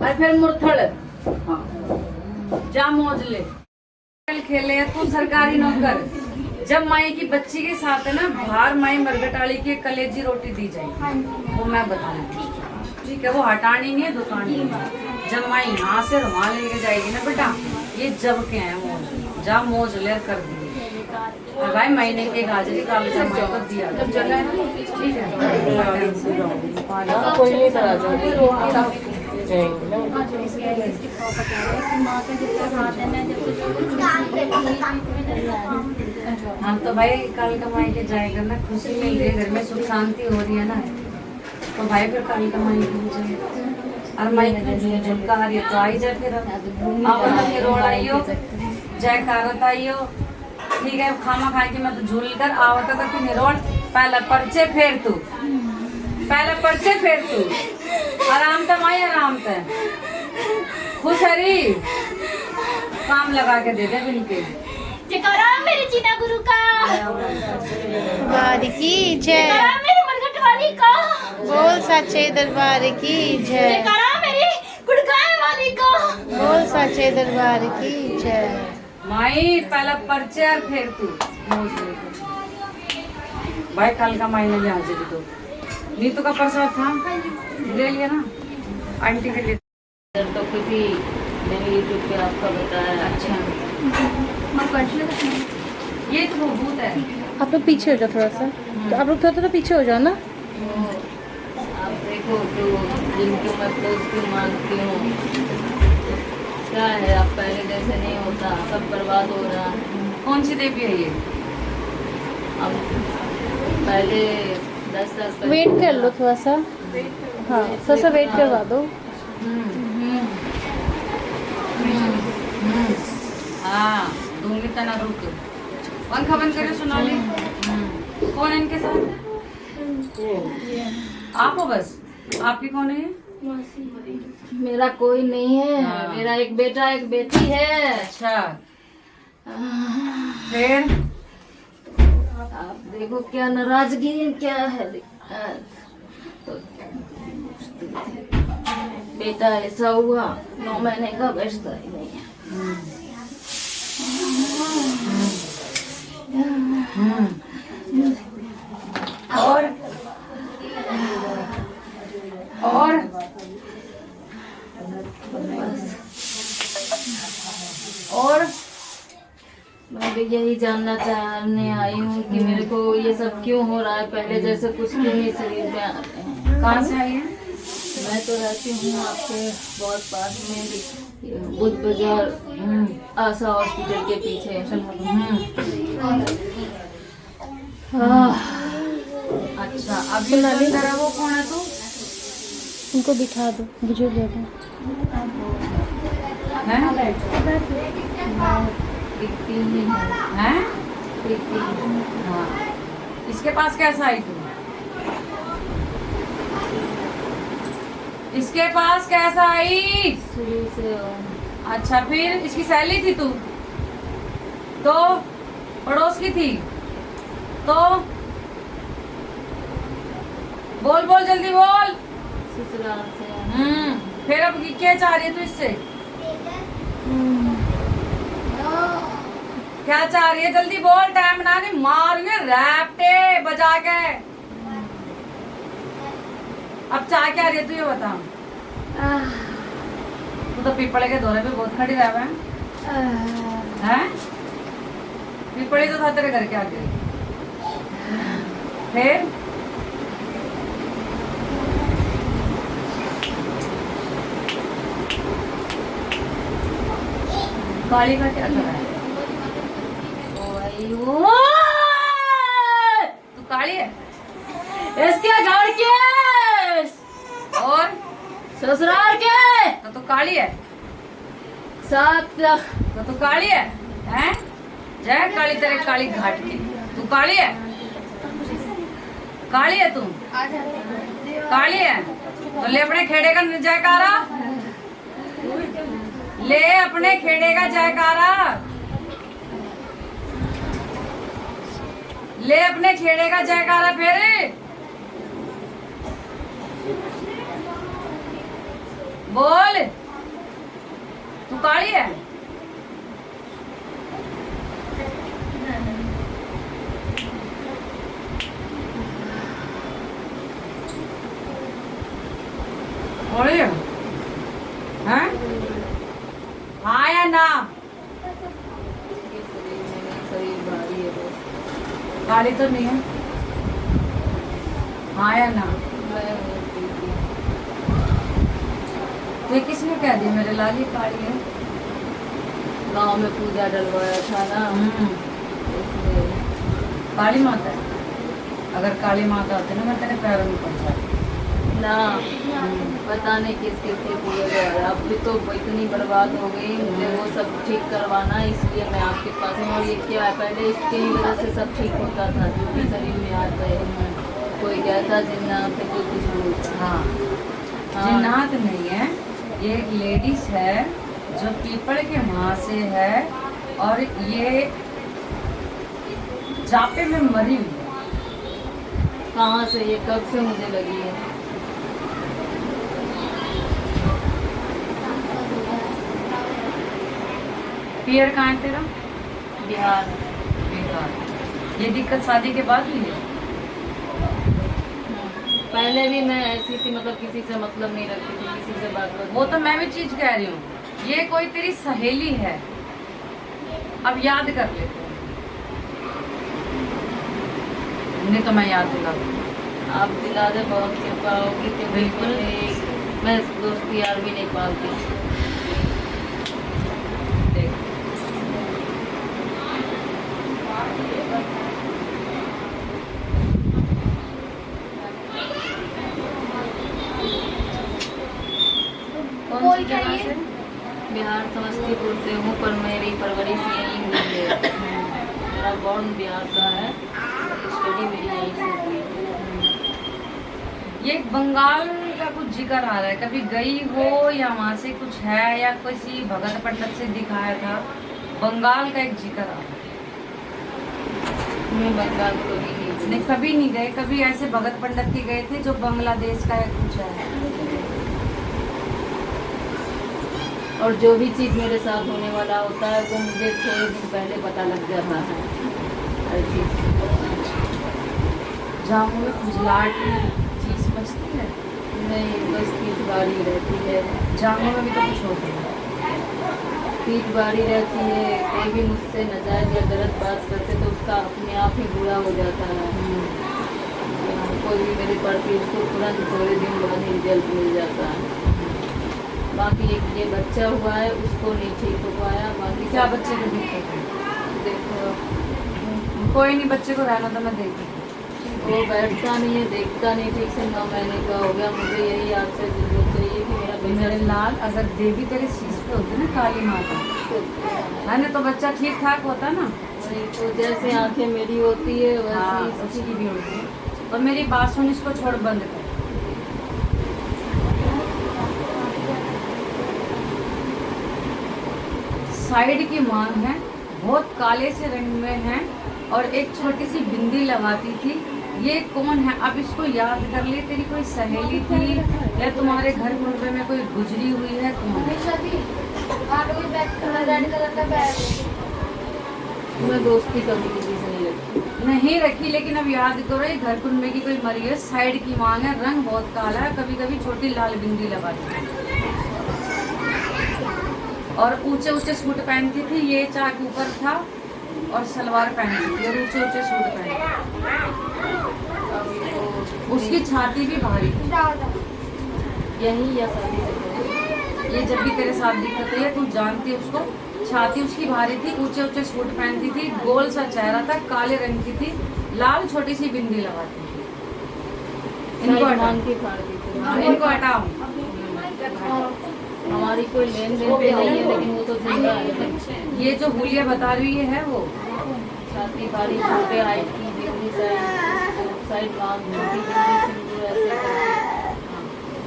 और फिर मुरथड़ जा मौज ले खेले तू सरकारी नौकर। जब माई की बच्ची के साथ है ना बाहर माई मरगटाली की कलेजी रोटी दी जाएगी वो मैं बताऊंगी, ठीक है? वो हटानी नहीं है दुकान नहीं। जब माई यहाँ से वहाँ लेके जाएगी ना बेटा, ये जब के हैं मौज, जा मौज ले कर दी। और भाई महीने की हाजिरी काल को दिया ठीक है, कोई नहीं करा हम तो भाई कल कमाई के जाएगा ना, खुशी मिल रही है घर में, सुख शांति हो रही है ना, तो भाई फिर कल कमाई के जाए और माई झुमका आ रही है तो आई जाए फिर रोड आइयो जय कारत आइयो, ठीक है? खामा खाए कि मैं तो झूल कर आवता था कि निरोड़ पहला पर्चे फेर तू, पहले पर्चे फेर तू, आराम था माई आराम था, खुश हरी काम लगा के दे दे बिनके। मेरे चीना गुरु का दरबार की जय, मेरी मरघट वाली का बोल सच्चे दरबार की जय, मेरी गुड़गाय वाली का बोल सच्चे दरबार की जय। माई पहला पर्चे और फिर तू भाई कल का माई ने हाजिरी तो नीतू का प्रसाद था ले लिया ना आंटी के लिए, तो किसी मैंने यूट्यूब पे आपका बताया। अच्छा ये तो भूत है। आप लोग पीछे हो जाओ थोड़ा सा, तो आप लोग थोड़ा पीछे हो जाओ ना। आप देखो तो जिनको मैं पोस्ट क्यों मांगती हूँ, क्या है अब पहले जैसे नहीं होता, सब बर्बाद हो रहा है। कौन सी देवी है ये? अब पहले 10 साल पहले वेट कर लो थोड़ा सा, हाँ थोड़ा सा वेट करवा दो। हाँ दूंगी तना रुक, पंखा बंद करके सुना ले। कौन है इनके साथ? आप हो बस, आपकी कौन है? मेरा कोई नहीं है। हाँ। मेरा एक बेटा एक बेटी है। अच्छा फिर आप देखो क्या नाराजगी क्या है। तो बेटा ऐसा हुआ 9 महीने का, बचता ही नहीं है। और मैं भी यही जानना चाहने आई हूँ कि मेरे को ये सब क्यों हो रहा है, पहले जैसे कुछ क्यों नहीं शरीर में आते हैं। कहाँ से आई है? मैं तो रहती हूँ आपके बहुत पास में, बुद्ध बाजार आशा हॉस्पिटल के पीछे। अच्छा अभी अंदर है, वो कौन है तू? उनको बिठा दो, बुजुर्ग लोग हैं। दिखती ही हैं? दिखती हाँ इसके पास कैसा आई तू? इसके पास कैसा आई? शुरू से अच्छा फिर इसकी सहेली थी तू तो पड़ोस की थी तो बोल बोल जल्दी बोल। ससुराल से फिर अब क्या चाह रही है तू इससे? क्या चाह रही है जल्दी बोल, टाइम ना नहीं मारूंगे रैपटे बजा के। अब चाह क्या रही है तू ये बता। तू तो पीपड़े के दौरे पे बहुत खड़ी रह हैं? पीपड़ी तो था तेरे घर के आगे। फिर काली का क्या कर रहा है? तू काली है? इसके घर के और ससुराल के तो तू काली है? 7 लाख तो तू काली है? हैं? जय काली तेरे काली घाट की। तू काली है? काली है तू? काली है तो ले अपने खेड़े का जयकारा, ले अपने खेड़े का जयकारा, ले अपने खेड़े का जयकारा। फिर बोल, तू काली है? काली है? हैं? हाँ या ना? शरीर भारी है बस। काली तो नहीं है? हाँ या ना? मैं हूँ प्रीति। तो ये किसने कह दिया मेरे लाल ये काली है? गाँव में पूजा डलवाया था ना, इसलिए। काली माता है? अगर काली माता होती ना मैं तेरे पैरों में पड़ जाती। ना, पता नहीं किस किस के पूरे घर है। अब भी तो इतनी बर्बाद हो गई, मुझे वो सब ठीक करवाना है, इसलिए मैं आपके पास हूँ। और ये क्या है, पहले इसके ही वजह से सब ठीक होता था, जो भी शरीर में आ गए। कोई कहता जिन्नात है, कोई कुछ बोलता। हाँ, हाँ। जिन्नात नहीं है, ये एक लेडीज है जो पीपल के वहां से है और ये जापे में मरी हुई है। कहाँ से, ये कब से मुझे लगी है? पियर कहाँ है तेरा? बिहार। बिहार। ये दिक्कत शादी के बाद हुई है? पहले भी मैं ऐसी थी, मतलब किसी से मतलब नहीं रखती थी, किसी से बात करती। वो तो मैं भी चीज कह रही हूँ, ये कोई तेरी सहेली है। अब याद कर ले, नहीं तो मैं याद दिला दूँ। आप दिला दे, बहुत कृपा होगी, क्योंकि बिल्कुल। मैं दोस्ती यार भी नहीं पालती। देख, कौन सी जगह से? बिहार समस्तीपुर से हूँ, पर मेरी परवरिश यहीं हुई है। मेरा बॉर्न बिहार का है, स्टडी मेरी यहीं से हुई है। ये बंगाल का कुछ जिक्र आ रहा है, कभी गई हो या वहाँ से कुछ है या किसी भगत पंडित से दिखाया था? बंगाल का एक जिक्र आ रहा है। मैं बंगाल को भी नहीं गई। नहीं, कभी नहीं गए? कभी ऐसे भगत पंडित के गए थे जो बांग्लादेश का है कुछ है? और जो भी चीज़ मेरे साथ होने वाला होता है वो मुझे थोड़े दिन पहले पता लग जाता है, हर चीज़। जामुन में खुजलाहट चीज बचती है? नहीं, बस पीठ भारी रहती है। जामुन में भी तो कुछ होता है। पीठ भारी रहती है, कोई भी मुझसे नाजायज या गलत बात करते तो उसका अपने आप ही बुरा हो जाता है। कोई भी मेरे पढ़ती उसको तुरंत थोड़े दिन बाद ही रिजल्ट मिल जाता है। बाकी एक ये बच्चा हुआ है, उसको नहीं ठीक हो पाया। बाकी क्या सब बच्चे को दिक्कत है? देखो, कोई नहीं, बच्चे को रहना तो मैं देखती हूँ। वो बैठता नहीं है, देखता नहीं ठीक से, 9 महीने का हो गया। मुझे यही आपसे जरूरत चाहिए कि मेरा मेरे बेटा लाल, अगर देवी तेरे शीश पे होती ना काली माता, है ना, तो बच्चा ठीक ठाक होता ना। तो जैसे आंखें मेरी होती है हाँ, वैसे उसकी इसकी भी होती है। और मेरी बात सुन, इसको छोड़, बंद कर। साइड की मांग है, बहुत काले से रंग में है और एक छोटी सी बिंदी लगाती थी। ये कौन है? अब इसको याद कर ले, तेरी कोई सहेली थी या तुम्हारे घर मुंबई में कोई गुजरी हुई है? कौन है? मैं दोस्ती कभी किसी से नहीं लगती। नहीं रखी, लेकिन अब याद करो, ये घर कुंबे की कोई मरी है, साइड की मांग है, रंग बहुत काला है, कभी कभी छोटी लाल बिंदी लगाती है और ऊंचे ऊंचे सूट पहनती थी। ये चाक ऊपर था और सलवार पहनती थी और ऊंचे ऊंचे सूट पहनती अभी तो थी। उसकी छाती भी भारी थी। यही या शादी से पहले। ये जब भी तेरे साथ दिक्कत है तू जानती है उसको। छाती उसकी भारी थी, ऊंचे ऊंचे सूट पहनती थी, गोल सा चेहरा था, काले रंग की थी, लाल छोटी सी बिंदी लगाती थी। इनको हटाओ, मान की फाड़ती थी। हाँ, इनको हटाओ। हमारी कोई लेन देन भी नहीं है, लेकिन वो तो जिंदा है। ये जो हुलिया बता रही है वो छाती भारी, छोटे हाइट की बिंदी, साइड बांध, छोटी बिंदी, सिंदूर ऐसे करके।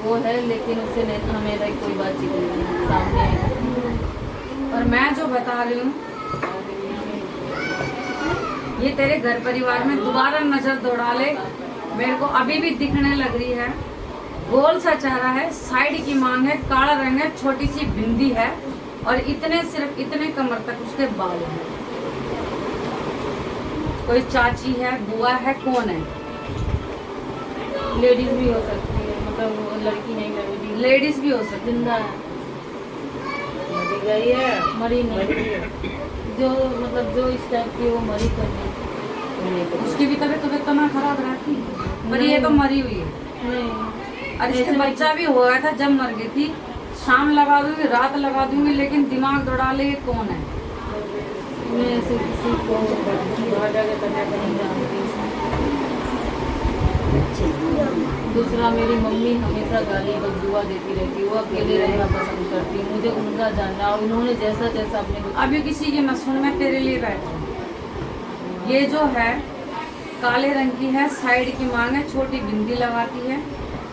वो है, लेकिन उससे नहीं मेरा कोई बातचीत नहीं सामने है। और मैं जो बता रही हूँ ये तेरे घर परिवार में दोबारा नजर दौड़ा ले, मेरे को अभी भी दिखने लग रही है। गोल सा चेहरा है, साइड की मांग है, काला रंग है, छोटी सी बिंदी है और इतने सिर्फ इतने कमर तक उसके बाल हैं। कोई चाची है, बुआ है, कौन है? लेडीज भी हो सकती है, मतलब वो लड़की नहीं, लेडीज भी हो सकती है। जिंदा है, मरी गई है, मरी नहीं, मरी है। जो मतलब जो इस टाइप की वो मरी तो नहीं। उसकी भी तबीयत तो ना खराब रहती है, पर ये तो मरी हुई है। नहीं, और इसका बच्चा भी हो गया था जब मर गई थी। शाम लगा दूंगी, रात लगा दूंगी, लेकिन दिमाग दौड़ा ले ये कौन है। मैं ऐसे किसी को वहाँ जाके करने का नहीं जानती। दूसरा, मेरी मम्मी हमेशा गाली बददुआ देती रहती है, वो अकेले रहना पसंद करती है, मुझे उनका जानना, और उन्होंने जैसा जैसा अपने अभी किसी की न सुन, मैं तेरे लिए बैठी। ये जो है काले रंग की है, साइड की मांग है, छोटी बिंदी लगाती है।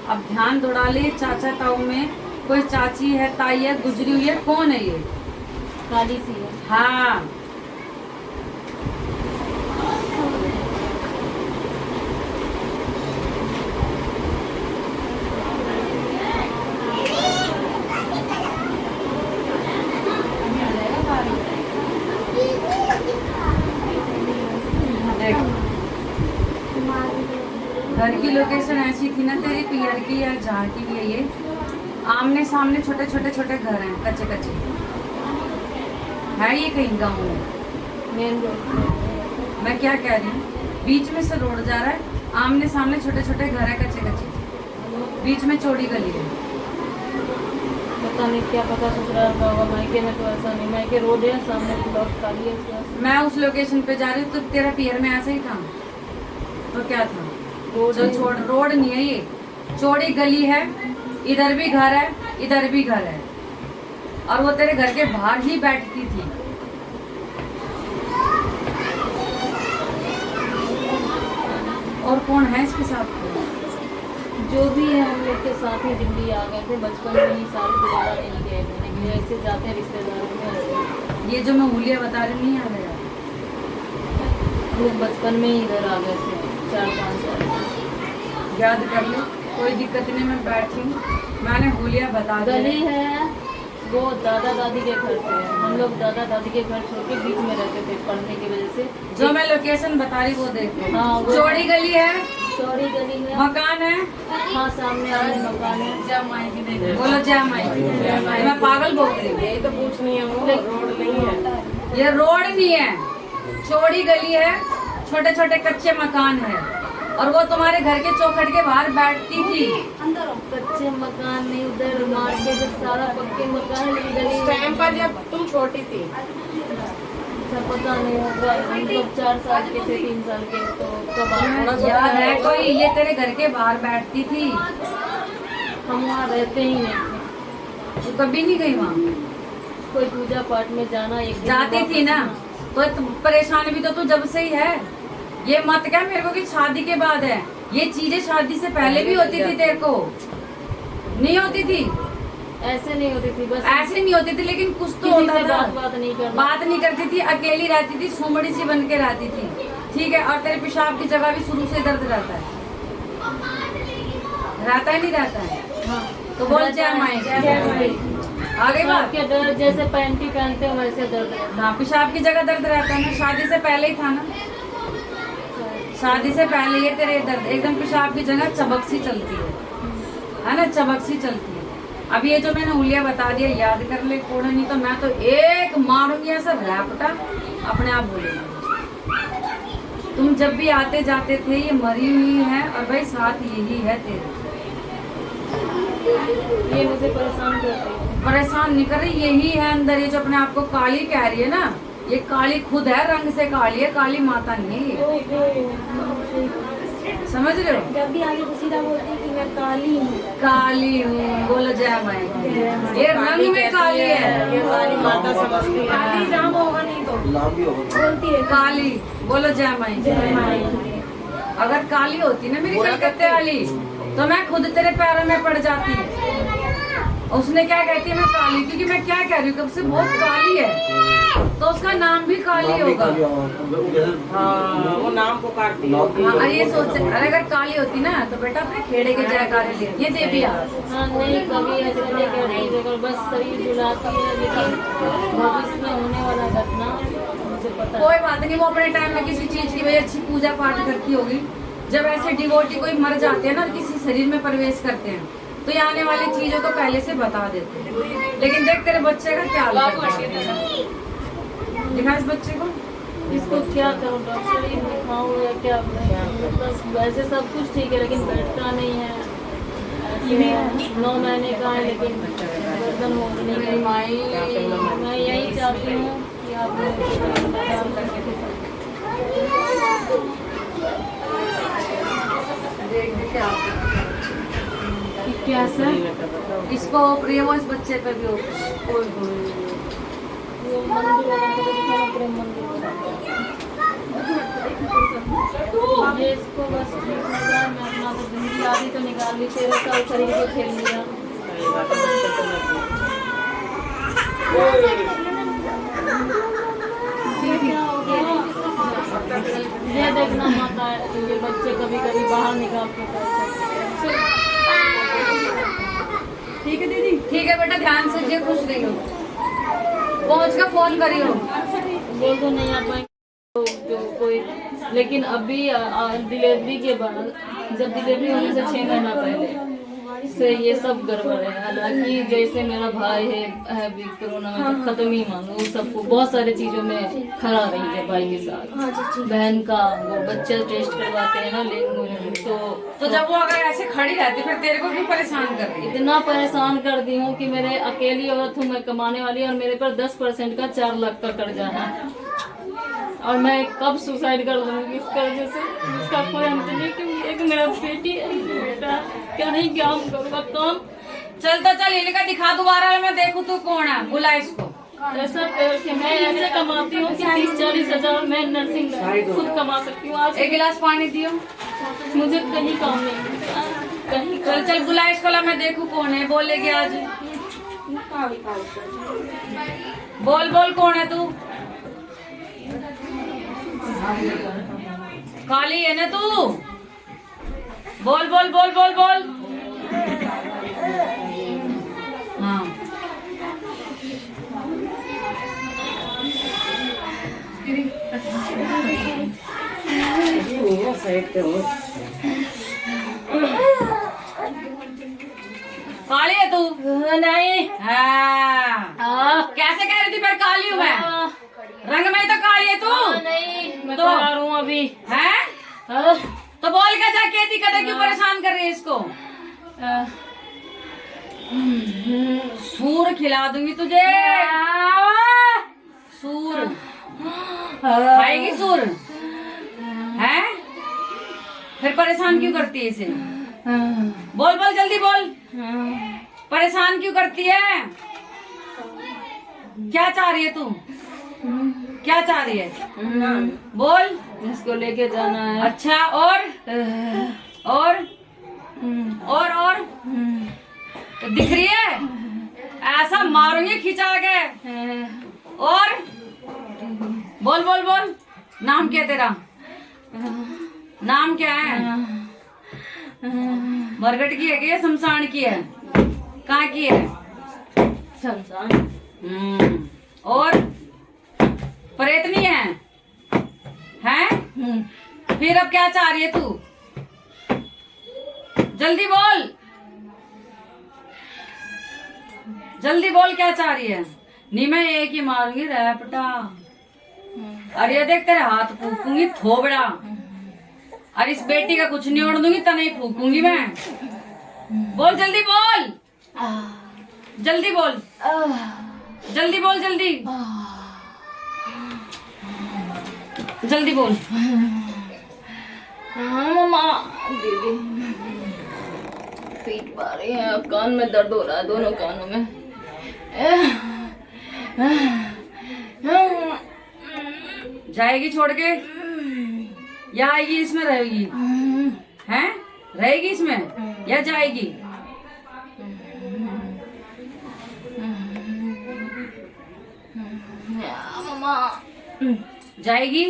अब ध्यान दौड़ा ले, चाचा ताऊ में कोई चाची है, ताई है, गुजरी हुई है, कौन है ये? काली सी है। हाँ, देख घर की लोकेशन ऐसी थी ना तेरी, पियर की या जहाँ की भी है, ये आमने सामने छोटे छोटे घर हैं, कच्चे कच्चे है। ये कहीं गाँव में, मेन रोड। मैं क्या कह रही हूँ, बीच में से रोड जा रहा है, आमने सामने छोटे छोटे घर हैं, कच्चे कच्चे, बीच में चौड़ी गली है। पता नहीं क्या पता ससुराल का होगा, मायके में तो ऐसा नहीं, मायके रोड है, सामने प्लॉट खाली है उसके पास। मैं उस लोकेशन पे जा रही हूँ, तो तेरा पियर में ऐसा ही था तो क्या था? रोड जो छोड़ रोड नहीं है, ये चौड़ी गली है, इधर भी घर है, इधर भी घर है, और वो तेरे घर के बाहर ही बैठती थी। और कौन है इसके साथ? जो भी है, हम लोग के साथ ही दिल्ली आ गए थे, बचपन में ही साल दोबारा नहीं गए थे, लेकिन ऐसे जाते हैं रिश्तेदारों में ऐसे। ये जो मैं हुलिया बता रही नहीं आ गया, हम लोग बचपन में ही इधर आ गए थे, 4-5 साल। याद कर लो, कोई दिक्कत नहीं, मैं बैठी हूँ, मैंने हुलिया बता गली दिया। है वो दादा दादी के घर थे, हम लोग दादा दादी के घर छोड़ के बीच में रहते थे पढ़ने की वजह से। जो मैं लोकेशन बता रही वो देखो। हाँ, वो- चौड़ी गली है, चौड़ी गली है, मकान है। हाँ सामने आगे मकान है। बोलो जय माई। मैं पागल बोल रही हूँ, यही तो पूछनी है, वो रोड नहीं है। ये रोड नहीं है, चौड़ी गली है, छोटे छोटे कच्चे मकान है, और वो तुम्हारे घर के चौखट के बाहर बैठती थी। कच्चे मकान नहीं, उधर मार्केट सारा पक्के मकान है, उस गली टाइम पर जब तुम छोटी थी, अच्छा पता नहीं होगा, हम लोग 4 साल के थे, 3 साल के, तो कब थोड़ा सा याद है कोई? ये तेरे घर के बाहर बैठती थी, हम वहाँ रहते ही नहीं थे। तो कभी नहीं गई वहाँ? कोई पूजा पाठ में जाना, एक दिन जाती वापस थी ना, आना। तो परेशान भी तो तू जब से ही है। ये मत क्या मेरे को कि शादी के बाद है, ये चीजें शादी से पहले भी होती थी, तेरे को नहीं होती थी? ऐसे नहीं होती थी, बस ऐसे नहीं होती थी, लेकिन कुछ तो किसी होता से था। बात नहीं करना। बात नहीं करती थी, अकेली रहती थी, सुमड़ी सी बन के रहती थी, ठीक है। और तेरे पेशाब की जगह भी शुरू से दर्द रहता है, रहता है नहीं रहता है? हाँ, तो बोल जय माई। आगे बात। आपके दर्द जैसे पैंटी पहनते हो वैसे दर्द रहता हाँ, पेशाब की जगह दर्द रहता है ना, शादी से पहले ही था ना, शादी से पहले ये तेरे दर्द एकदम पेशाब की जगह चबक सी चलती है ना, चबक सी चलती है। अब ये जो मैंने उंगलियां बता दिया, याद कर ले, कोड़ा नहीं तो मैं तो एक मारूंगी ऐसा रैपटा, अपने आप बोलेगा। तुम जब भी आते जाते थे, ये मरी हुई है, और भाई साथ यही है तेरे। ये मुझे परेशान करती है। परेशान नहीं कर रही, यही है अंदर, ये जो अपने आप को काली कह रही है ना, ये काली खुद है, रंग से काली है, काली माता नहीं है ये, समझ रहे हो? जब भी आगे तो सीधा बोलते हैं कि मैं काली हूँ। काली हूँ, बोलो जय माई। ये रंग में काली है, ये काली माता समझती है। काली नाम होगा नहीं तो बोलती है काली, बोलो जय माई। अगर काली होती ना मेरी कलकत्ते वाली, तो मैं खुद तेरे पैरों में पड़ जाती, उसने क्या कहती है मैं काली, क्योंकि मैं क्या कह रही हूँ कब से बहुत काली है, तो उसका नाम भी काली होगा। हाँ वो नाम को काटती होगी। हाँ ये सोचते, अरे अगर काली होती ना तो बेटा अपने खेड़े के जयकारे ले, ये देविया हाँ नहीं कभी ऐसे नहीं करती, अगर बस शरीर जुड़ाती है, लेकिन भविष्य में होने वाला घटना मुझे पता है। कोई बात नहीं, वो अपने टाइम में किसी चीज की वजह अच्छी पूजा पाठ करती होगी। जब ऐसे डिवोटी कोई मर जाते हैं ना, किसी शरीर में प्रवेश करते हैं, तो ये आने वाली चीजों को पहले से बता देते हैं। लेकिन देख तेरे बच्चे का क्या हाल है, दिखा इस बच्चे को। इसको क्या करूँ, डॉक्टर ही दिखाऊँ या क्या? बस वैसे सब कुछ ठीक है, लेकिन बैठता नहीं है। 9 महीने का है, लेकिन गर्दन हो नहीं गई। मैं यही चाहती हूँ कि आप क्या सर इसको प्रिय वो इस बच्चे पे भी हो। प्रेम मंदिर ये इसको बस ठीक हो जाए। मैं अपना तो जिंदगी आधी तो निकाल ली, 13 साल शरीर को खेल लिया। ये देखना माता है, ये बच्चे कभी कभी बाहर निकाल के कर सकते हैं। ठीक है दीदी, ठीक है बेटा, ध्यान से जे खुश रही हो, पहुँच कर फोन करियो। बोल तो नहीं आ पाएंगे तो जो कोई, लेकिन अभी डिलीवरी के बाद, जब डिलीवरी होने से 6 महीना पहले से ये सब गड़बड़ है। हालांकि जैसे मेरा भाई है भी कोरोना में खत्म ही मानो, वो सबको बहुत सारे चीजों में खड़ा रही है भाई के साथ। बहन का वो बच्चा टेस्ट करवाते हैं ना, लेकिन तो जब वो अगर ऐसे खड़ी रहती फिर तेरे को भी परेशान कर रही है। इतना परेशान कर दी हूँ कि मेरे अकेली औरत हूँ मैं कमाने वाली, और मेरे पर 10% का 4 लाख का कर्जा है, और मैं कब सुसाइड कर लूंगी इस कर्जे से, इसका कोई अंत नहीं। क्योंकि एक मेरा बेटी है, बेटा क्या नहीं क्या करूँगा काम। चल तो चल इनका दिखा दोबारा, मैं देखूं तू कौन है, बुला इसको। ऐसा कि मैं ऐसे कमाती हूँ कि 30-40 हजार मैं नर्सिंग खुद कमा सकती हूँ। आज एक गिलास पानी दियो, मुझे कहीं काम नहीं मिलता, कहीं चल चल बुला इसको, ला मैं देखूं कौन है, बोलेगी आज। बोल बोल कौन है तू, काली है ना तू, बोल बोल बोल बोल बोल। हाँ काली है तू? नहीं। हाँ कैसे कह रही थी पर काली हूँ मैं, रंग में तो काली है तू। नहीं मैं तो तैयार हूँ अभी। है तो बोल के जा, कहती कदे क्यों परेशान कर रही है इसको। सूर खिला दूंगी तुझे, सूर खाएगी सूर है, फिर परेशान क्यों करती है इसे, बोल बोल जल्दी बोल, परेशान क्यों करती है, क्या चाह रही है तू, क्या चाह रही है, बोल। इसको लेके जाना है। अच्छा और तो दिख रही है, ऐसा मारूंगी खिंचा के। और बोल बोल बोल, नाम क्या तेरा, नाम क्या है, बरगट की है कि शमशान की है, कहाँ की है, शमशान। और प्रेतनी है, हैं? फिर अब क्या चाह रही है तू, जल्दी बोल, जल्दी बोल क्या चाह रही है। नहीं मैं एक ही मारूंगी रैपटा, अरे ये देख तेरे हाथ फूकूंगी थोबड़ा, और इस बेटी का कुछ नहीं ओढ़ दूंगी, तना ही फूकूंगी मैं। बोल जल्दी बोल, जल्दी बोल, जल्दी बोल, जल्दी जल्दी बोल। मम्मा दीदी पीठ पा रही है, कान में दर्द हो रहा है, दोनों कानों में। जाएगी छोड़ के या आएगी, इसमें रहेगी, हैं? रहेगी इसमें या जाएगी, जाएगी?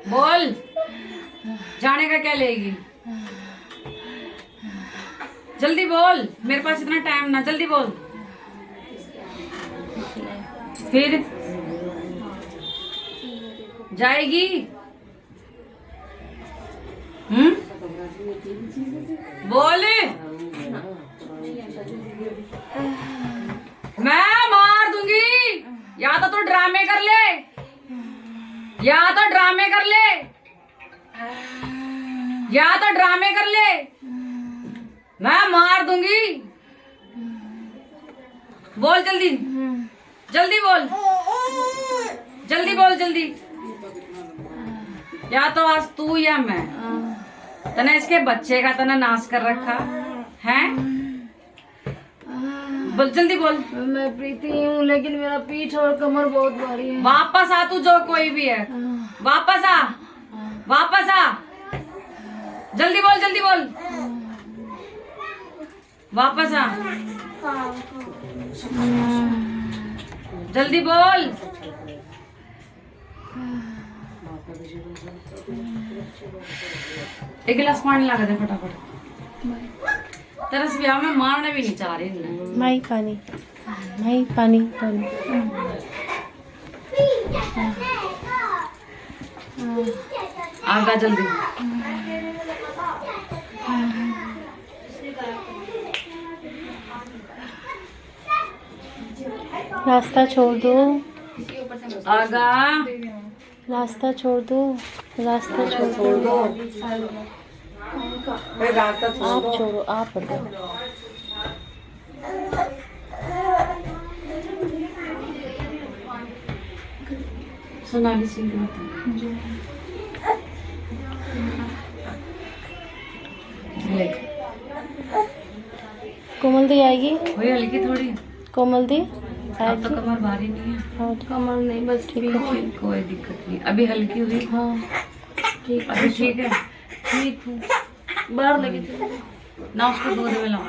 बोल, जाने का क्या लेगी? जल्दी बोल, मेरे पास इतना टाइम ना, जल्दी बोल। फिर जाएगी? बोल, मैं मार दूंगी। या तो ड्रामे कर ले, या तो ड्रामे कर ले, या तो ड्रामे कर ले, मैं मार दूंगी। बोल जल्दी, जल्दी बोल, जल्दी बोल, जल्दी। या तो आज तू या मैं, तने इसके बच्चे का तना नाश कर रखा है। बोल जल्दी बोल। मैं प्रीति हूँ, लेकिन मेरा पीठ और कमर बहुत भारी है। वापस आ, तू जो कोई भी है, वापस आ, वापस आ, जल्दी बोल, जल्दी बोल, वापस आ, जल्दी बोल। एक गिलास पानी ला दे फटाफट। तरस भी मैं मारने भी नहीं चाह रही। माई पानी, माई पानी, पानी। आगा जल्दी। रास्ता छोड़ दो, आगा, रास्ता छोड़ दो, रास्ता छोड़ दो। आप छोड़ो, आप बताओ। सोनाली सिंह कोमल दी आएगी? वही हल्की थोड़ी। कोमल दी अब तो कमर भारी नहीं है। हाँ, कमर नहीं, बस ठीक है। कोई दिक्कत नहीं, अभी हल्की हुई। हाँ ठीक, अभी ठीक है। ठीक हूँ। बाहर लगी थी ना, उसको दूध में लाओ।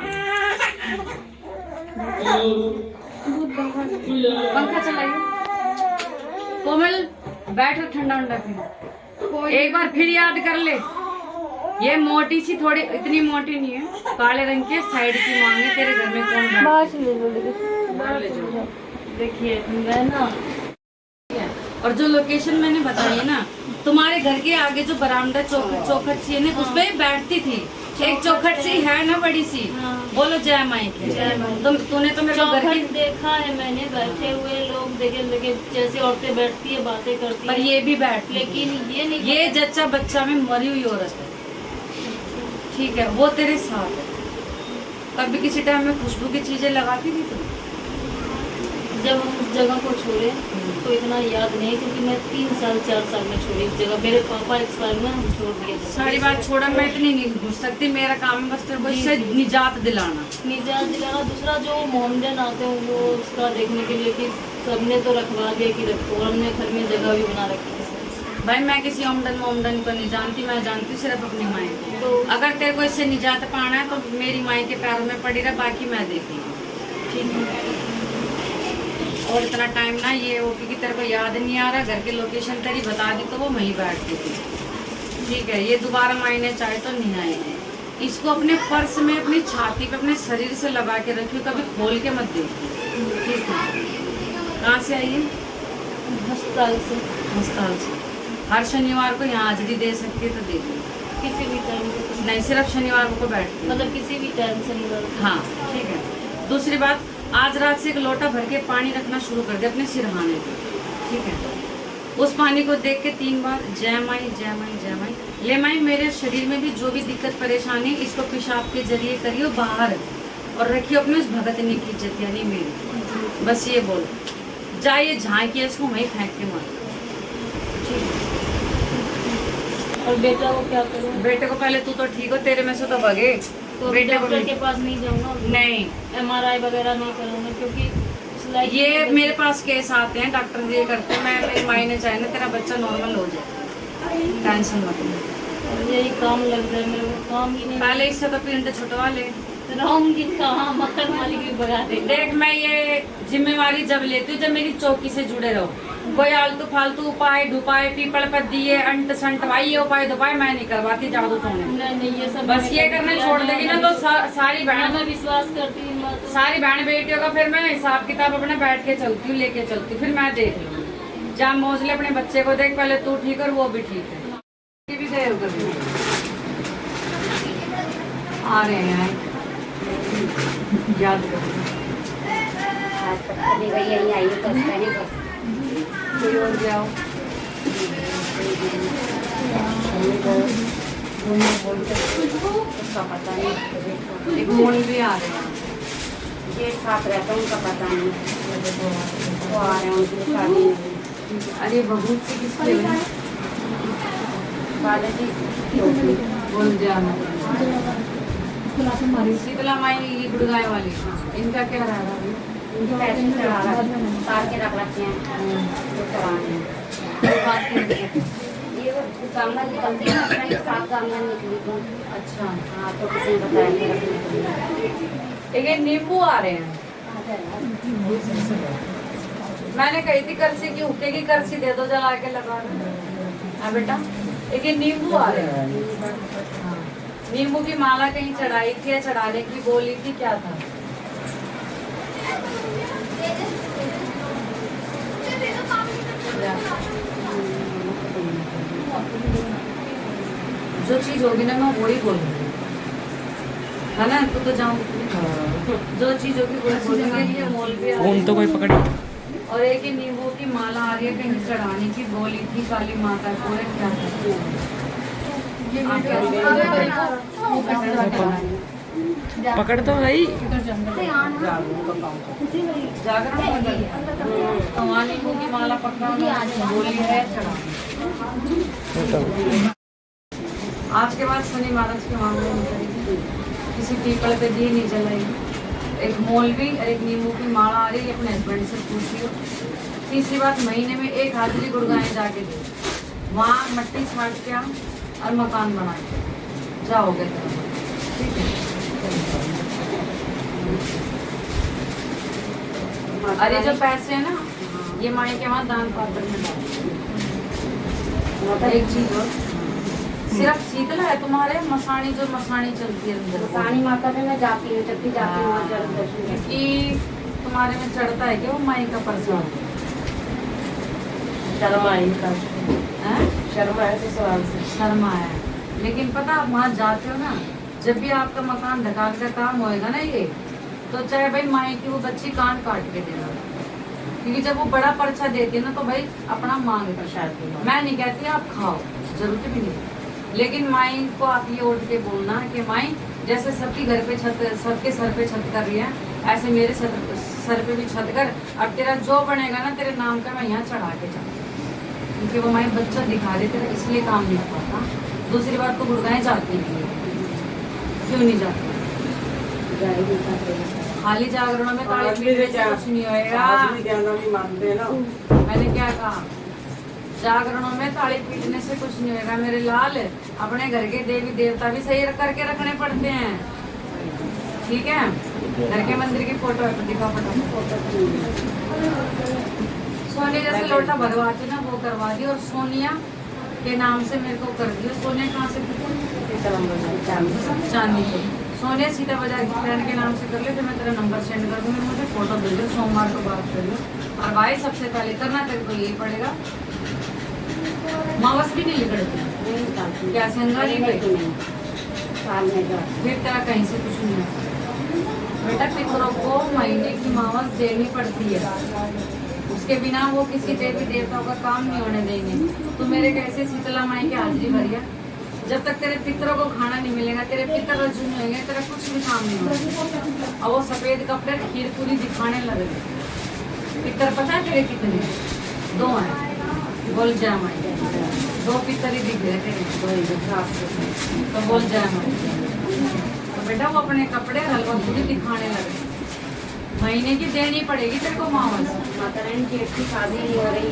पंखा चलाइए। कोमल बैठ, ठंडा ठंडा पी। एक बार फिर याद कर ले, ये मोटी सी, थोड़ी इतनी मोटी नहीं है, काले रंग के साइड की मांगे। तेरे घर में कौन बैठता? बाहर से ले लो। देखिए मैं ना, और जो लोकेशन मैंने बताई है ना, तुम्हारे घर के आगे जो बरामदा चौखट सी है ना, उस पे बैठती थी। एक चौखट सी है ना, बड़ी सी। बोलो जय माई की। तूने तो मेरे को घर की देखा है मैंने, बैठे हुए लोग देखे, लेकिन जैसे औरतें बैठती है, बातें करती पर ये भी बैठ, लेकिन ये नहीं, ये जच्चा बच्चा में मरी हुई औरत है। ठीक है, वो तेरे साथ है। कभी किसी टाइम में खुशबू की चीजें लगाती थी तुम? जब हम उस जगह को छोड़े तो इतना याद नहीं, क्योंकि मैं 3 साल 4 साल में छोड़ी उस जगह। मेरे पापा एक्सपायर में हम छोड़ दिए। सारी बात छोड़ा, मैं इतनी नहीं घुस सकती। मेरा काम है बस तेरे को इससे निजात दिलाना। निजात दिलाना। दूसरा जो मोमडन आते हैं वो उसका देखने के लिए कि सबने तो रखवा दिया कि रखो, और हमने घर में जगह भी बना रखी है। भाई मैं किसी ओमडन को नहीं जानती, मैं जानती सिर्फ अपनी माई को। तो अगर तेरे को इससे निजात पाना है तो मेरी माई के पैरों में पड़ी रहा, बाकी मैं देखी। ठीक है, और इतना टाइम ना ये हो, क्योंकि तेरे को याद नहीं आ रहा, घर की लोकेशन तेरी बता दी तो वो वहीं बैठती थी। ठीक है, ये दोबारा मायने चाहे तो नहीं आएगी। इसको अपने पर्स में, अपनी छाती पे, अपने शरीर से लगा के रखियो, कभी खोल के मत देखिए। ठीक है, कहाँ से आई है? अस्पताल से। अस्पताल से। हर शनिवार को यहाँ हाजिरी दे सकती है तो दे दो। किसी भी टाइम को नहीं, सिर्फ शनिवार को बैठती है। मतलब किसी भी टाइम शनिवार। हाँ ठीक है। दूसरी बात, आज रात से एक लोटा भर के पानी रखना शुरू कर दे अपने सिरहाने पे। ठीक है, उस पानी को देख के 3 बार जय माई जय माई जय माई ले माई, मेरे शरीर में भी जो भी दिक्कत परेशानी, इसको पेशाब के जरिए करियो बाहर, और रखियो अपने उस भगतनी की इज्जत, यानी मेरी। बस ये बोल, जाइए झांकिए इसको, वहीं फेंक के मार। ठीक है, और बेटा को क्या करूँ? बेटे को पहले तू तो ठीक हो, तेरे में से तो भगे। तो बेटे को डॉक्टर के पास नहीं जाऊँगा? नहीं, MRI वगैरह नहीं कराऊंगा, क्योंकि ये मेरे पास केस आते हैं, डॉक्टर ये करते हैं। मैं, मेरी माई ने चाहे ना तेरा बच्चा नॉर्मल हो जाए, टेंशन मत ले। यही काम लग रहा है मेरे को, काम ही नहीं। पहले इससे तो पिंड छुटवा ले। रहूंगी कहाँ? मक्खन मालिक भी देख मैं ये जिम्मेवारी जब लेती हूँ जब मेरी चौकी से जुड़े रहो। कोई आलतू फालतू उपाय ढुपाए पीपल पर दिए अंट संट भाई ये उपाय दुपाय मैं नहीं करवाती जादू टोने। नहीं ये सब बस ये करना छोड़ देगी ना तो सारी बहन मैं विश्वास करती हूँ माँ तो। सारी बहन बेटियों का फिर मैं हिसाब किताब अपने बैठ के चलती हूँ लेके चलती हूँ। फिर मैं देख लूँ जहाँ मोजले अपने बच्चे को देख पहले तू ठीक और वो भी ठीक है। ये भी देर कर दी। आ रहे हैं याद करो यही आई तो पहले बस कोई और जाओ उसका पता नहीं। एक मोल भी आ रहे हैं। ये एक साथ रहता है उनका पता नहीं। वो आ रहे हैं उनकी शादी में। अरे बहुत सी किसके बालाजी बोल जाना शीतला माई ये गुड़गाय वाली इनका क्या रहा है? उनकी पैसे चढ़ा रहा तार के रख रखे हैं जो चढ़ाने हैं। ये वो गंगा निकलती है ना एक साथ गंगा निकली थी। अच्छा हाँ तो किसी ने बताया कि रखने के लिए। एक ये नींबू आ रहे हैं। मैंने कही थी करसी की हुक्के की करसी दे दो जला के लगा दो। हाँ बेटा एक ये नींबू आ रहे हैं। हाँ, नींबू की माला कहीं चढ़ाई थी या चढ़ाने की बोली थी क्या था? जो चीज होगी ना मैं वही बोलूंगी है ना। तो जाऊँ जो चीज होगी वही बोलूंगी। ये मोल भी फोन तो कोई पकड़ी। और एक ही नींबू की माला आ रही है कहीं चढ़ाने की बोली थी काली माता को क्या पकड़ तो भाई जागरण तो वहाँ नींबू की माला पकड़ा बोली है चढ़ा। आज के बाद शनि महाराज के मामले में करेगी किसी पीपल पे दी नहीं जलाएगी। एक मौलवी और एक नींबू की माला आ रही है अपने हस्बैंड से पूछियो। तीसरी बात महीने में एक हाजिरी गुड़गाएं जाके दे वहाँ मट्टी छाट के हम और मकान बना के जाओगे ठीक है। अरे जो पैसे है ना ये माई के वहाँ दान पात्र में डालो। एक चीज और सिर्फ शीतला है तुम्हारे मसाणी जो मसाणी चलती है अंदर मसाणी माता में मैं जाती हूँ जब भी जाती हूँ जरूर दर्शन करती क्योंकि तुम्हारे में चढ़ता है क्या वो माई का प्रसाद शर्मा इनका है। शर्मा है ससुराल से। शर्मा है लेकिन पता आप वहाँ जाते हो ना जब भी आपका मकान ढकाल का काम होएगा ना ये तो चाहे भाई माई की वो बच्ची कान काट के देना क्योंकि जब वो बड़ा पर्चा देती है ना तो भाई अपना मांग प्रसाद। मैं नहीं कहती आप खाओ जरूरत भी नहीं लेकिन माई को आप ये उठ के बोलना कि माई जैसे सबकी घर पे छत सबके सर पे छत कर रही है ऐसे मेरे सर पे भी छत कर अब तेरा जो बनेगा ना तेरे नाम का मैं यहाँ चढ़ा के जाऊँ क्योंकि वो माई बच्चा दिखा रही तेरा इसलिए काम नहीं पाता। दूसरी बात तो गुड़गाएं जाती नहीं क्यों नहीं जाती खाली जागरणों में काली पीने से कुछ नहीं होएगा। मैंने क्या कहा जागरणों में ताली पीटने से कुछ नहीं होगा मेरे लाल। अपने घर के देवी देवता भी सही करके रखने पड़ते हैं ठीक है। घर के मंदिर की फोटो है तो दिखा सोने जैसे लोटा भरवाती ना वो करवा दी और सोनिया के नाम से मेरे को कर दिया। सोनिया कहाँ से चांदी से सोनिया सीता बाजार की फ्रेंड के नाम से कर ले तो मैं तेरा नंबर सेंड कर दूँगी मुझे फोटो भेज दो सोमवार को बात कर लो। और भाई सबसे पहले करना तेरे को यही पड़ेगा मावस भी नहीं लिखड़ती क्या संगा फिर तेरा कहीं से कुछ नहीं होता बेटा। पितरों को महीने की मावस देनी पड़ती है उसके बिना वो किसी देवी देवताओं का काम नहीं होने देंगे। तो मेरे कैसे शीतला माई की हाजिरी भरिया जब तक तेरे पितरों को खाना नहीं मिलेगा तेरे पितर रज्जु नहीं होंगे तेरा कुछ भी काम नहीं होगा। और वो सफेद कपड़े खीर पूरी दिखाने लग गए। पितर पता है तेरे कितने दो हैं बोल जा माई दो पितर ही दिख रहे तेरे तो बोल जा माई। तो बेटा वो अपने कपड़े हलवा पूरी दिखाने लगे महीने की देनी पड़ेगी तेरे को मावस। माता रानी की एक की शादी हो रही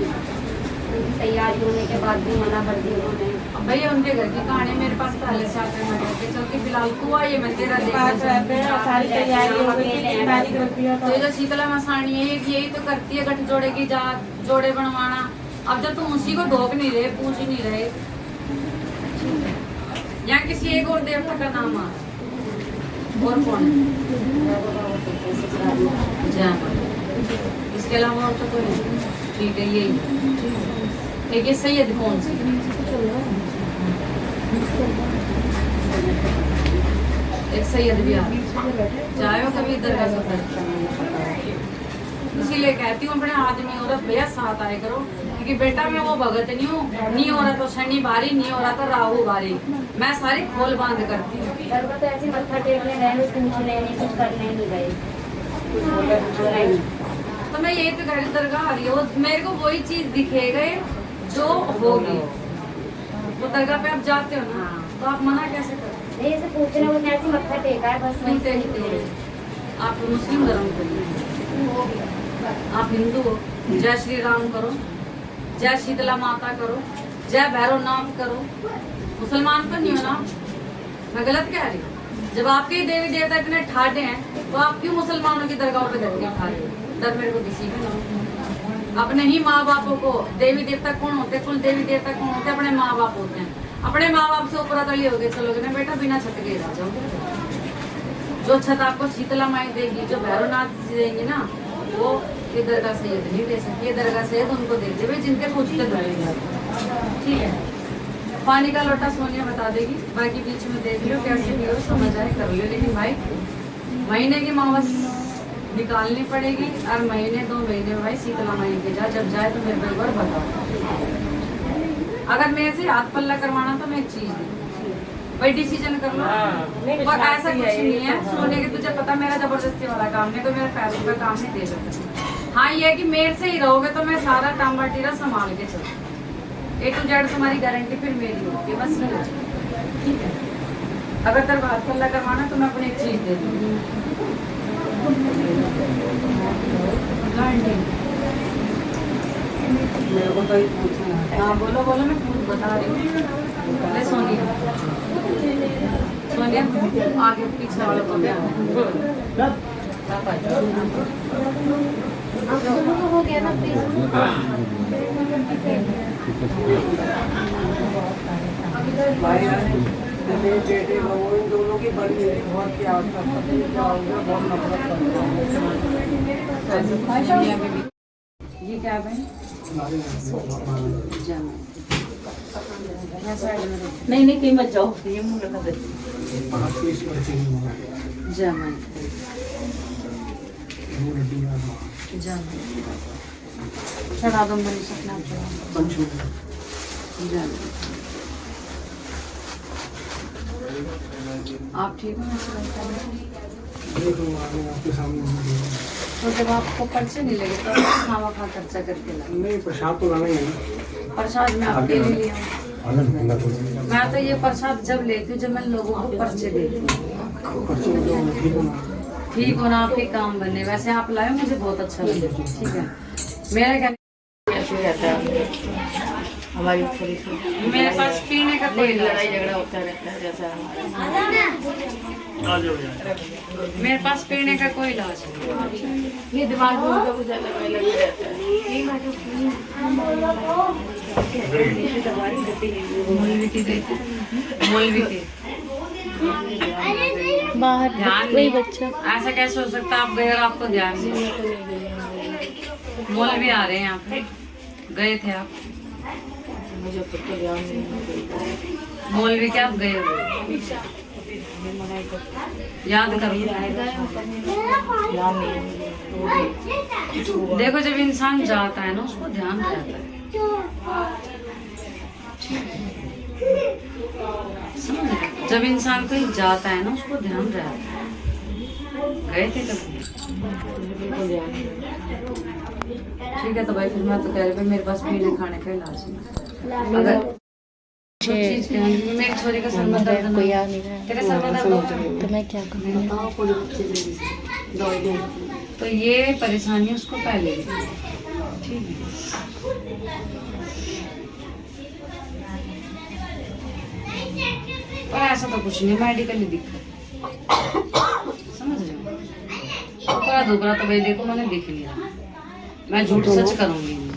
तैयारी होने के बाद भी मना कर दी उन्होंने। अब भैया उनके घर की कहानी मेरे पास पहले से आकर मैं कहती चल कि फिलहाल तू आ, ये मैं तेरा पास रहते हैं, सारी तैयारी हो गई, तैयारी करती है तो ये जो शीतला मसानी है यही तो करती है, गठजोड़े की जा जोड़े बनवाना। अब जब तुम उसी को ढोक नहीं रहे, पूछ ही नहीं रहे, या किसी एक और देवता का नाम आ और कौन है? जय मां। इसके अलावा और तो कोई नहीं। ठीक है, यही एक ये सैयद कौन सी? एक सैयद भी आ चाहे वो कभी इधर का सफर। इसीलिए कहती हूँ अपने आदमी औरत भैया साथ आए करो, क्योंकि बेटा मैं वो भगत नहीं हूँ, नहीं हो रहा तो शनि बारी, नहीं हो रहा तो राहु बारी, मैं सारी खोल बांध करती हूँ। घर पर तो ऐसे मत्था टेकने गए, पूछने नहीं, कुछ करने नहीं गए, कुछ बोला नहीं। तो मैं यही तो कह रही दरगाह आ रही है, वो मेरे को वही चीज दिखे गए जो होगी। वो दरगाह पे आप जाते हो ना, तो आप मना कैसे करो? नहीं, ऐसे पूछने वो ऐसे मत्था टेका है बस। नहीं टेकते, आप मुस्लिम धर्म को, आप हिंदू हो, जय श्री राम करो, जय शीतला माता करो, जय भैरवनाथ करो। मुसलमान तो नहीं हो ना? मैं गलत कह रही हूँ? जब आपके ही देवी देवता इतने ठाटे हैं तो आप क्यों मुसलमानों की दरगाहों पे धक्के खा रहे हो? डर मेरे को किसी का ना। अपने ही माँ बापों को, देवी देवता कौन होते, कुल देवी देवता कौन होते? अपने माँ बाप होते हैं। अपने माँ बाप से ऊपर तली हो गए, चलोगे ना बेटा, बिना छत के रह जाओगे। जो छत आपको शीतला माई देगी, जो भैरवनाथ जी देंगे ना, वो ये दरगाह सैयद नहीं दे सकती। ये दरगाह सैयद उनको देते हुए जिनके पूछते धरेंगे। ठीक है, पानी का लोटा सोनिया बता देगी, बाकी बीच में देख लो कैसे भी हो, समझ आए कर लो। लेकिन भाई महीने की मावस निकालनी पड़ेगी, और महीने 2 महीने में भाई शीतला माई के जा, जब जाए तो मेरे को एक बार बताओ। अगर मेरे से हाथ पल्ला करवाना तो मैं एक चीज दूँ, भाई डिसीजन कर लो। और ऐसा कुछ नहीं है सोने के, तुझे पता मेरा जबरदस्ती वाला काम नहीं, तो मेरा पैसों का काम नहीं दे सकता। हाँ ये है कि मेरे से ही रहोगे तो मैं सारा टांबा टीरा संभाल के चलूँ, A to Z तुम्हारी गारंटी फिर मेरी होगी, बस ये है। ठीक है, अगर तेरे हाथ पल्ला करवाना तो मैं अपनी एक चीज दे दूँगी। मेरे को तो ही पूछना है। हाँ बोलो बोलो, मैं पूछ बता रही हूँ। अरे सोनिया, सोनिया आगे पीछे वाले को क्या हो गया ना प्लीज। भाई मेरे बेटे लोगों इन दोनों की बड़ी मेरी बहुत की आवश्यकता थी, बहुत नफरत करता हूँ। ये क्या है भाई? नहीं नहीं कहीं मत जाओ, ये मुंह रखा दे। जय चढ़ा दो बनी सपना आप ठीक हो? आपके सामने तो जब आपको पर्चे नहीं लगे तो खावा खा खर्चा करके लाए। नहीं, प्रसाद तो लाना ही है ना। प्रसाद मैं आपके लिए लिया हूँ। मैं तो ये प्रसाद जब लेती हूँ जब मैं लोगों को पर्चे देती हूँ, ठीक हो ना, आपके काम बने। वैसे आप लाए, मुझे बहुत अच्छा लगा। ठीक है, मेरा क्या हमारी थोड़ी सी मेरे पास पीने का कोई लड़ाई झगड़ा होता रहता है जैसा मेरे पास पीने का कोई इलाज नहीं। ये दिमाग में उनका कुछ अलग अलग रहता है। मौलवी के बाहर ध्यान कोई नहीं, बच्चा ऐसा कैसे हो सकता है? आप गए और आपको ध्यान नहीं। मौलवी आ रहे हैं यहाँ पे, गए थे आप? मुझे खुद को ध्यान नहीं। मौलवी क्या आप गए हो? याद करो। ध्यान नहीं है। देखो जब इंसान जाता है ना उसको ध्यान रहता है। जब इंसान कहीं जाता है ना उसको ध्यान रहता है। गए थे कभी? ठीक है, तो भाई फिर मैं तो कह रही हूँ मेरे पास पीने खाने का इलाज है। अगर चीज के मेरी छोरी का सर में दर्द ना, कोई आ नहीं रहा है, तेरे सर में दर्द होता है तो मैं क्या करूँ? तो ये परेशानी उसको पहले दी। ठीक है, पर ऐसा तो कुछ नहीं, मेडिकली दिक्कत समझ रहे हो। ऊपरा दुबरा तो भाई देखो मैंने देख लिया, मैं झूठ सच करूंगी नहीं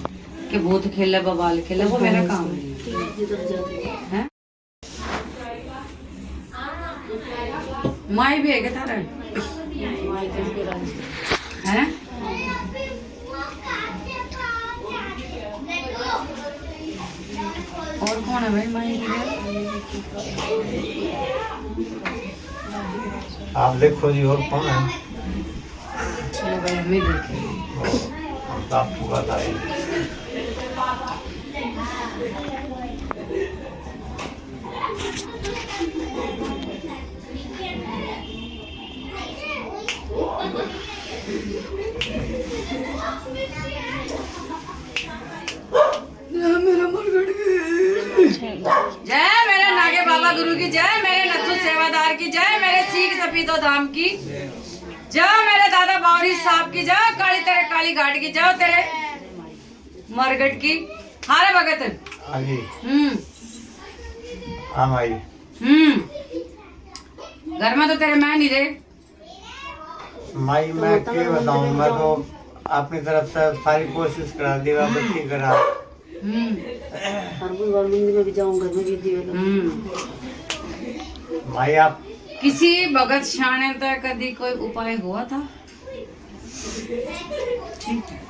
कि भूत खेले बवाल खेले, वो मेरा काम नहीं है। माई भी है क्या तारा है? और कौन है भाई माई की? आप देखो जी, और कौन है? चलो भाई हमें देखें। हम तो आपको बताएंगे। जय मेरे नागे बाबा गुरु की जय, मेरे नथु सेवादार की जय, मेरे सीख सफीदो धाम की जय, मेरे दादा बावरी साहब की जय, काली तेरे काली घाट की जय, तेरे मरगट की। हारे भगत आगे हम आई। घर में तो तेरे मैं नहीं रे माई, मैं क्या बताऊं, मैं तो अपनी तरफ से सारी कोशिश करा दी, बच्ची करा। हर बुधवार मंदिर में भी जाऊंगा, घर में भी दिया। माई आप किसी भगत शाने तक कभी कोई उपाय हुआ था? ठीक है।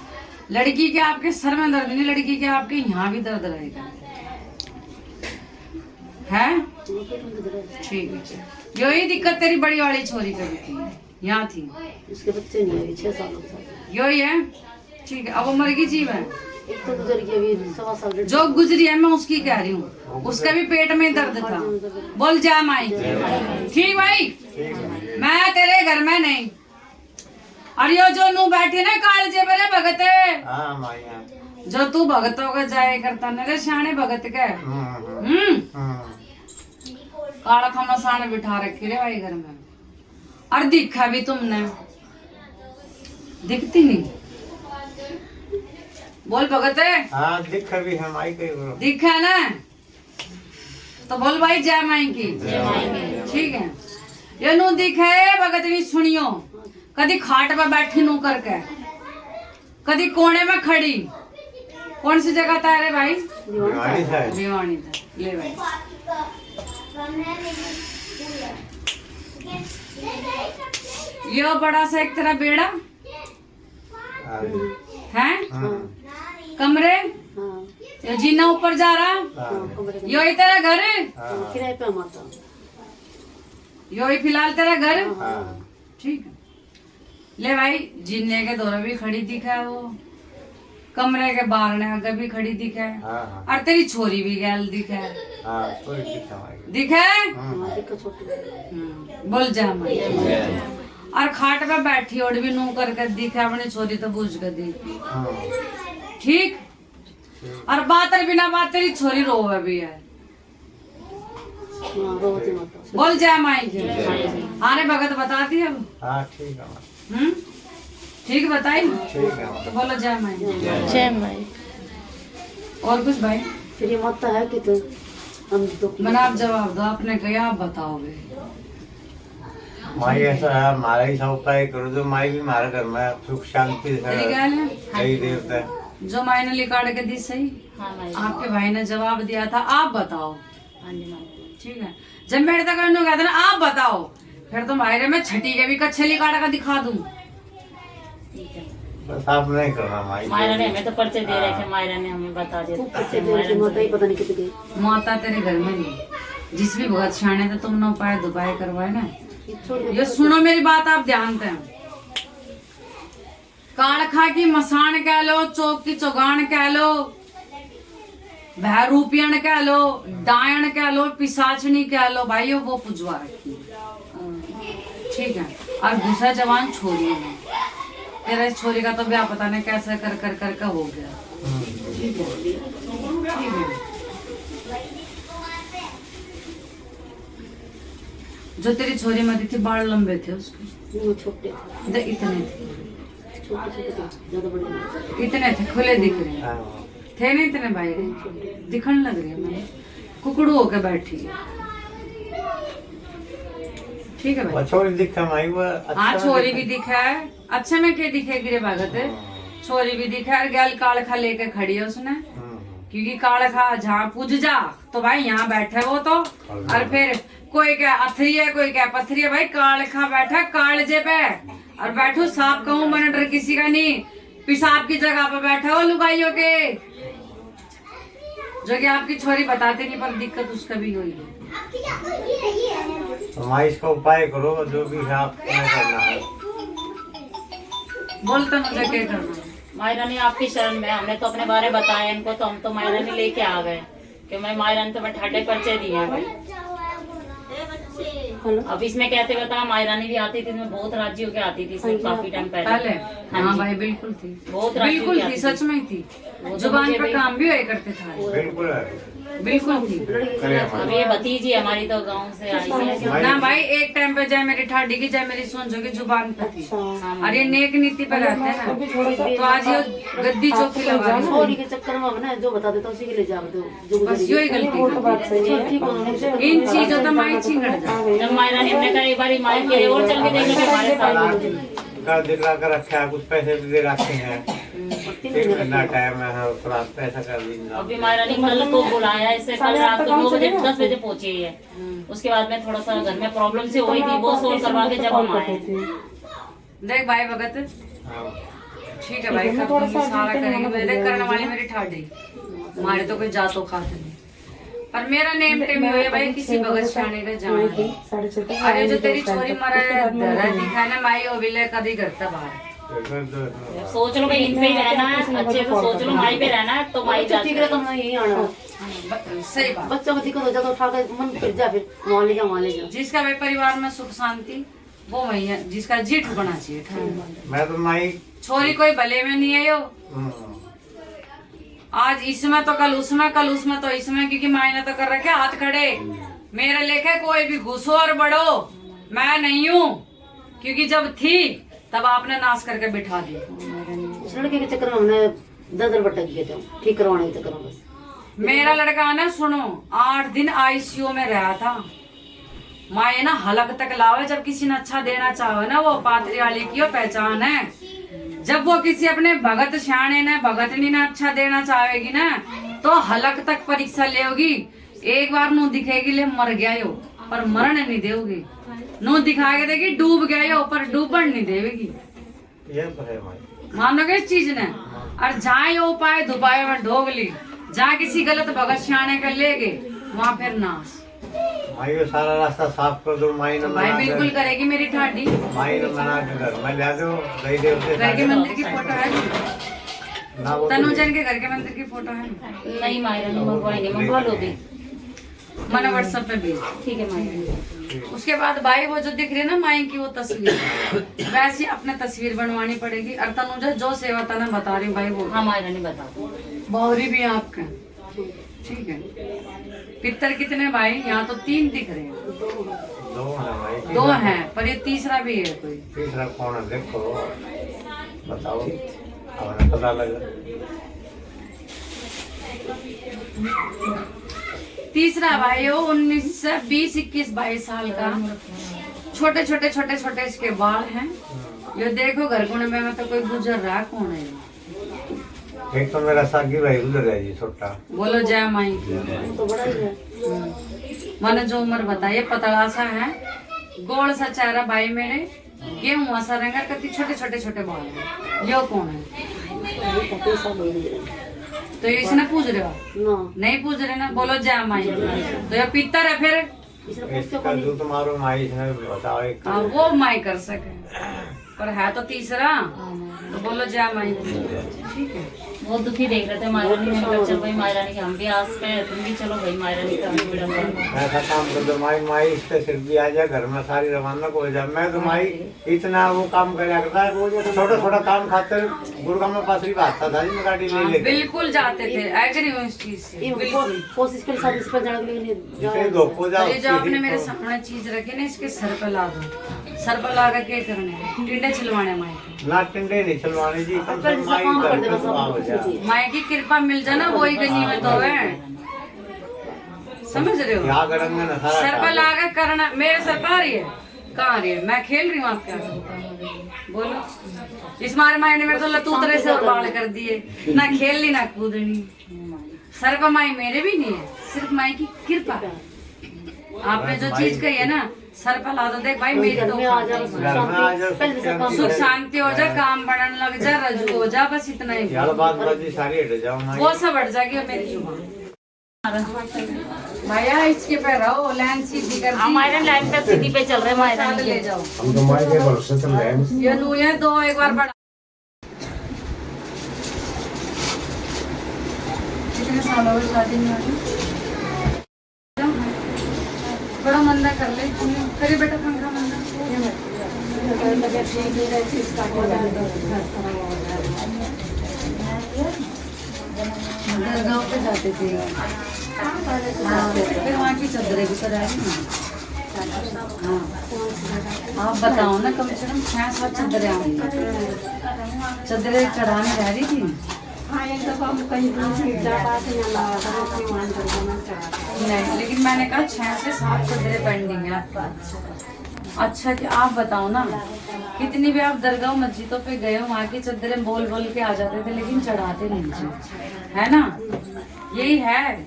लड़की के आपके सर में दर्द नहीं, लड़की के आपके यहाँ भी दर्द रहेगा है? ठीक है। यही दिक्कत तेरी बड़ी वाली छोरी करी थी, यहाँ थी, उसके बच्चे नहीं है, 6 सालों का यही है। ठीक है, अब वो मर गई जीव है, एक तो गुजर गया, अभी 1.25 साल जो गुजरी है मैं उसकी कह रही हूँ, उसका भी पेट में दर्द था। बोल जा माई। ठीक भाई, मैं तेरे घर में नहीं, और यो जो नू बैठी ना कालजे बरे भगत, हाँ माई, हाँ। जो तू भगतों का जाए करता मेरे शाने भगत के काला खमना साने बिठा रखी रे भाई घर में, और दिखा भी तुमने, दिखती नहीं। बोल भगत है। हाँ दिख भी है माई, कई बार दिखा ना तो बोल भाई जय माई की। ठीक है, ये नू दिखे भगत नहीं सुनियो, कदी खाट पे बैठी नू करके, कदी कोने में खड़ी। कौन सी जगह था रे भाई? भिवानी था। भिवानी था। ले भाई, ये बड़ा सा एक तेरा बेड़ा है, कमरे, ये जीना ऊपर जा रहा, यही तेरा घर है, किराए पे हमारा, यही फिलहाल तेरा घर है। ठीक है, ले भाई, जीने के दौरे भी खड़ी दिखा है, वो कमरे के बाहर ने आगे भी खड़ी दिखा है, और तेरी छोरी भी गैल दिखा है। दिखा है? बोल जा माई। और खाट पे बैठी और भी नू करके दिखा, अपनी छोरी तो बूझ कर दी। ठीक, और बात बिना बात तेरी छोरी रोवे भी है। बोल जय माई की। हाँ रे भगत बता दी अब। ठीक है। ठीक बताई, ठीक है। तो बोलो जय माई। जय माई। और कुछ भाई? फिर ये माता है कि तो हम तो मैंने आप जवाब दो, आपने कहा आप बताओगे। माई ऐसा है, हमारा ही सब उपाय करो, जो माई भी हमारे घर में सुख शांति से तेरी ख्याल है? सही देवता है। जो माई ने लिकाड़ के दी सही, आपके भाई ने जवाब दिया था, आप बताओ। ठीक है, जब मेरे तक कहता था ना आप बताओ, फिर तो मायरे में छठी के भी कच्छे लिकाड़ का दिखा दूं। बस आप नहीं करना माई। मायरा ने हमें तो पर्चे दे रहे थे, मायरा ने हमें बता दिया। माता ही पता नहीं कितने माता तेरे घर में नहीं, जिस भी भगत शाने थे तुमने उपाय दुपाय करवाए ना, ये सुनो मेरी बात, आप ध्यान दें। काड़खा की मसान कह लो, चौक की चौगान कह लो, भैरूपियन कह लो, डायन कह लो, पिसाचनी कह लो, भाइयों वो पुजवा रखी। ठीक है, और दूसरा जवान छोरी है, तेरा इस छोरी का तो ब्याह पता नहीं कैसे कर कर कर का हो गया। ठीक है, ठीक है। जो तेरी छोरी मरी थी बाल लंबे थे उसके, वो छोटे इतने थे, छोटे ज्यादा बड़े नहीं। इतने थे, खुले दिख रहे थे नहीं इतने भाई, दिखने लग रहे हैं। मैंने कुकड़ू होके बैठी है। ठीक है भाई। छोरी दिखा माई वो हाँ छोरी भी दिखा है, अच्छा में क्या दिखेगी रे भगत, छोरी भी दिखा है, गैल काल खा लेके खड़ी है उसने, क्योंकि काल खा जहाँ पूज जा तो भाई यहाँ बैठे वो तो, और फिर कोई क्या अथरी है कोई क्या पथरी है, भाई काल खा बैठा कालजे पे, और बैठो सांप कहूँ मन डर किसी का नहीं, पेशाब की जगह पे बैठा हो लुगाइयों के, जो कि आपकी छोरी बताते नहीं पर दिक्कत उसका भी हुई है। तो माई इसका उपाय करो जो भी है आप करना है। बोलता मुझे क्या करना है। मायरानी आपकी शरण में, हमने तो अपने बारे बताया इनको, तो हम तो मायरानी लेके आ गए कि मैं मायरानी तो मैं ठाडे पर्चे दिए हैं भाई। अब इसमें कैसे बता, मायरानी भी आती थी, इसमें बहुत राजी होके आती थी इसमें काफी टाइम पहले। हाँ भाई बिल्कुल थी, बहुत बिल्कुल थी, सच में थी, जुबान पर काम भी हुआ करते थे, बिल्कुल बिल्कुल थी। अब ये भतीजी हमारी तो गाँव से आई है ना भाई, एक टाइम पे जाए मेरी ठाडी की जाए मेरी सोचो की जुबान पे थी, और ये नेक नीति पे रहते हैं ना, तो आज ये गद्दी चौकी लगा छोरी के चक्कर में ना जो बता देता उसी के ले जाओ दो, बस यही गलती इन चीजों तो माई छिंगड़ जाए। जब मायरानी हमने कहा एक बार माया के और चल के देखो कि हमारे साथ का दिखला कर रखा है, कुछ पैसे भी दे रखे हैं, कितना टाइम है थोड़ा पैसा कर दीजिए। अभी मायरानी कल को बुलाया, इससे कल रात को 9 बजे 10 बजे पहुंची है, उसके बाद में थोड़ा सा घर में प्रॉब्लम से हुई थी, वो सोल्व करवा के जब हम आए। देख भाई भगत, ठीक है भाई सारा करेंगे, मेरे करने वाली मेरी ठाडी, हमारे तो कोई जातो खाते नहीं, पर मेरा नेम टेम हुई है भाई किसी भगत शाने का जाना। अरे जो तेरी छोरी मरा धरा दिखा ना माई वो विले कभी करता बाहर। सोच लो भाई इन पे ही रहना है, अच्छे से सोच लो माई पे रहना है तो माई ठीक है, तुम यही आना, सही बात। बच्चों को दिक्कत हो जाता उठा कर मन फिर जा, फिर वहाँ ले जाओ वहाँ ले जाओ। जिसका भाई परिवार में सुख शांति वो वही है, जिसका जीठ होना चाहिए। मैं तो माई छोरी कोई भले में नहीं है यो, आज इसमें तो कल उसमें तो इसमें, क्योंकि मायने तो कर रखे हाथ खड़े, मेरे लेखे कोई भी घुसो और बढ़ो, मैं नहीं हूँ, क्योंकि जब थी तब आपने नाश करके बिठा दी। उस लड़के के चक्कर में हमने दर भटक गए थे, ठीक करवाने के चक्कर में बस। मेरा लड़का ना सुनो 8 दिन आईसीयू में रहा था, माए ना हलक तक लावे, जब किसी ने अच्छा देना चाहे ना वो पात्री वाली की पहचान है, जब वो किसी अपने भगत श्याणे ने भगतनी ने अच्छा देना चाहेगी ना तो हलक तक परीक्षा लेगी, एक बार नो दिखेगी ले मर गया यो पर मरण नहीं देगी, नो दिखा के देगी डूब गया यो पर डूबण नहीं देगी, मानोगे इस चीज ने। और जहाँ यो उपाय दुपाय में ढोगली, जहाँ किसी गलत भगत श्याणे कर ले गए वहाँ फिर नाश। माई को सारा रास्ता साफ कर दो, माई ने भाई बिल्कुल करेगी मेरी ठाडी, माई ने मना के घर में ले दो, दही देवते घर के मंदिर की फोटो है ना, वो तनुजन के घर के मंदिर की फोटो है, नहीं मायरानी मंगवाएंगे, मंगवा लो भी, मैंने व्हाट्सएप पे भेज। ठीक है मायरानी। उसके बाद भाई वो जो दिख रही है ना माई की वो तस्वीर, वैसी अपने तस्वीर बनवानी पड़ेगी, और तनुजा जो सेवा तना बता रही हूँ भाई वो हाँ मायरानी बताओ। बहुरी भी है आपका, ठीक है। पितर कितने भाई, यहाँ तो 3 दिख रहे हैं, 2 हैं पर ये तीसरा भी है कोई, तीसरा कौन है देखो बताओ, हमें पता लगा। तीसरा भाई वो 19 से 20-21-22 साल का, छोटे छोटे इसके बाल हैं, ये देखो घर कोने में तो कोई गुजर रहा, कौन है ये? एक तो मेरा सागी भाई उधर है जी छोटा, बोलो जय माई। तो बड़ा ही है, मैंने जो उम्र बताई पतला सा है, गोल सा चेहरा भाई मेरे, गेहूं सा रंग, कति छोटे बाल है, यो कौन है? पैसा ले रही तो ये इसने पूछ रहे हो? ना, नहीं पूछ रहे ना, बोलो जय माई। तो ये पितर है फिर, इसका जो तुम्हारो माई इसने बताओ एक, हाँ वो माई कर सके, पर है तो तीसरा, तो बोलो जय माई। ठीक है, बहुत दुखी देख रहे थे मायरानी, मैंने कहा चल भाई मायरानी के हम भी आस पे हैं, तुम भी चलो भाई मायरानी का ऐसा काम कर दो, माई इसके सिर भी आ जाए, घर में सारी रवाना को हो जाए। मैं तो माई इतना वो काम करया करता है, छोटा काम खातर गुड़गांव में पासरी बात था जी, मैं गाड़ी ले लेते बिल्कुल जाते थे, एग्री हूँ इस चीज से, बिल्कुल। कोशिश कर साथ इस पर जाने के लिए जिसे धोखो जाओ, ये जो आपने मेरे सामने चीज रखी ना, इसके सर पे ला दो, सर पर ला कर क्या करने, टिंडे छिलवाने माई के, ना टिंडे नहीं छिलवाने जी, कम से कम माई घर पे सुहा हो जाए, माई की कृपा मिल जाना, वही गनीमत हो है, समझ रहे हो? यहाँ करेंगे ना सारा सर पर ला कर करना, मेरे सर पर आ रही है कहाँ रही है? मैं खेल रही हूँ आपके आगे, बोलो। इस मारे माइंड में तो लतूतरे से और बाल कर दिए, ना खेलनी ना कूदनी। सर पर माई मेरे भी नहीं है, सिर्फ माई की कृपा। आपने जो चीज कही है ना, सर पर ला दो, देख भाई मेरी तो सुख शांति हो जा, काम बढ़ने लग जा, रजू हो जा, बस इतना ही। सारी हट जाओ, वो सब हट जाएगी और मेरी जुबान। भैया इसके पे रहो, लाइन सीधी कर दी। हमारे लाइन पे सीधी पे चल रहे हैं, साथ ले जाओ। हम तो माई के भरोसे चल रहे हैं। ये लू है दो, एक बार बढ़ा। कितने साल हो गए शादी में आने? बड़ा मंदा कर ले, करिए बेटा पंखा मंदा। गाँव पे जाते थे, फिर वहाँ की चादरें भी कराई ना। हाँ, आप बताओ ना, कम से कम 6-7 चादरें आऊंगी, चादरें चढ़ाने रह रही थी। नहीं, लेकिन मैंने कहा 6 से 7 चादरें पेंडिंग है आपके पास। अच्छा कि आप बताओ ना, कितनी भी आप दरगाह मस्जिदों पे गए हो, वहाँ की चादरें बोल बोल के आ जाते थे, लेकिन चढ़ाते नहीं थे, है ना? यही है।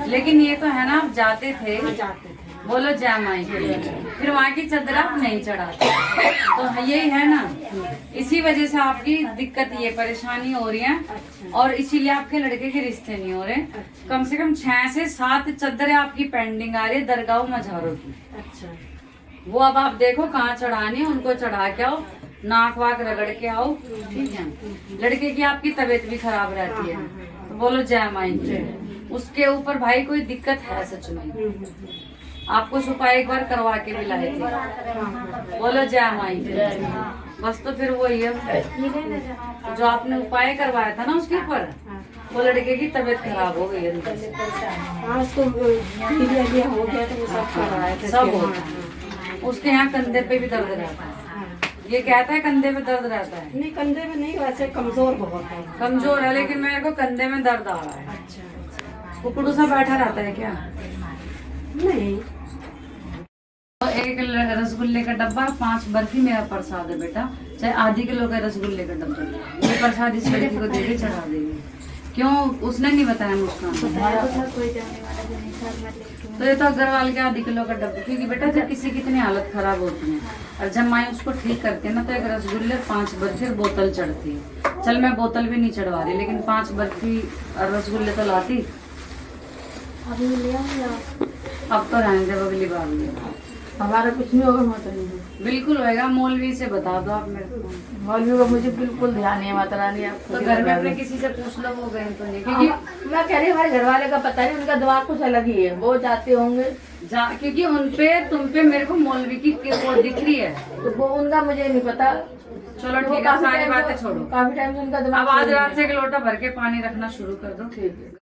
लेकिन ये तो है ना, आप जाते थे, बोलो जय माई के, फिर वहाँ की चादर आप नहीं चढ़ाते, तो यही है ना। इसी वजह से आपकी दिक्कत, ये परेशानी हो रही है, और इसीलिए आपके लड़के के रिश्ते नहीं हो रहे। कम से कम 6 से 7 चादरें आपकी पेंडिंग आ रही है दरगाह मज़ारों की। वो अब आप देखो कहाँ चढ़ानी है, उनको चढ़ा के आओ, नाक वाक रगड़ के आओ, ठीक है। लड़के की आपकी तबीयत भी खराब रहती है, तो बोलो जय माई की। उसके ऊपर भाई कोई दिक्कत है सच में, आपको सुपारी एक बार करवा के भी लाए थे, बोलो जय माई की। बस तो फिर वही है, जो आपने उपाय करवाया था ना उसके ऊपर, वो लड़के की तबीयत खराब हो गई है, सब होता है। उसके यहाँ कंधे पे भी दर्द रहता है, ये कहता है कंधे में दर्द रहता है। नहीं, कंधे में नहीं, वैसे कमजोर बहुत है। कमजोर है, लेकिन मेरे को कंधे में दर्द आ रहा है। अच्छा, कुकड़ू सा बैठा रहता है क्या? नहीं। तो एक रसगुल्ले का डब्बा, 5 बर्फी मेरा प्रसाद है बेटा, चाहे आधी किलो का रसगुल्ले का डब्बा, ये प्रसाद इस लड़की को दे के चढ़ा देंगे। क्यों? उसने नहीं बताया मुस्कान, तो ये तो अग्रवाल के आधी किलो का डब्बा, क्योंकि बेटा जब किसी की इतनी हालत खराब होती है और जब माई उसको ठीक करते हैं ना, तो एक रसगुल्ले, 5 बर्फी, बोतल चढ़ती है। चल मैं बोतल भी नहीं चढ़वा रही, लेकिन 5 बर्फी और रसगुल्ले तो लाती। अब तो रहने दे, अगली बार लिया। हमारा कुछ नहीं होगा माता रानी, बिल्कुल होगा। मौलवी से बता दो आप मेरे को, मौलवी का मुझे बिल्कुल ध्यान नहीं है माता रानी। आप तो घर में अपने किसी से पूछ लो, वो गए तो नहीं, क्योंकि मैं कह रही हूँ हमारे घर वाले का पता नहीं, उनका दिमाग कुछ अलग ही है, वो जाते होंगे क्योंकि उन पे, तुम पे मेरे को मौलवी की वो दिख रही है, तो वो उनका मुझे नहीं पता। चलो ठीक है, सारी बातें छोड़ो। काफी टाइम से उनका दिमाग अब आज रात से एक लोटा भर के पानी रखना शुरू कर दो, ठीक है।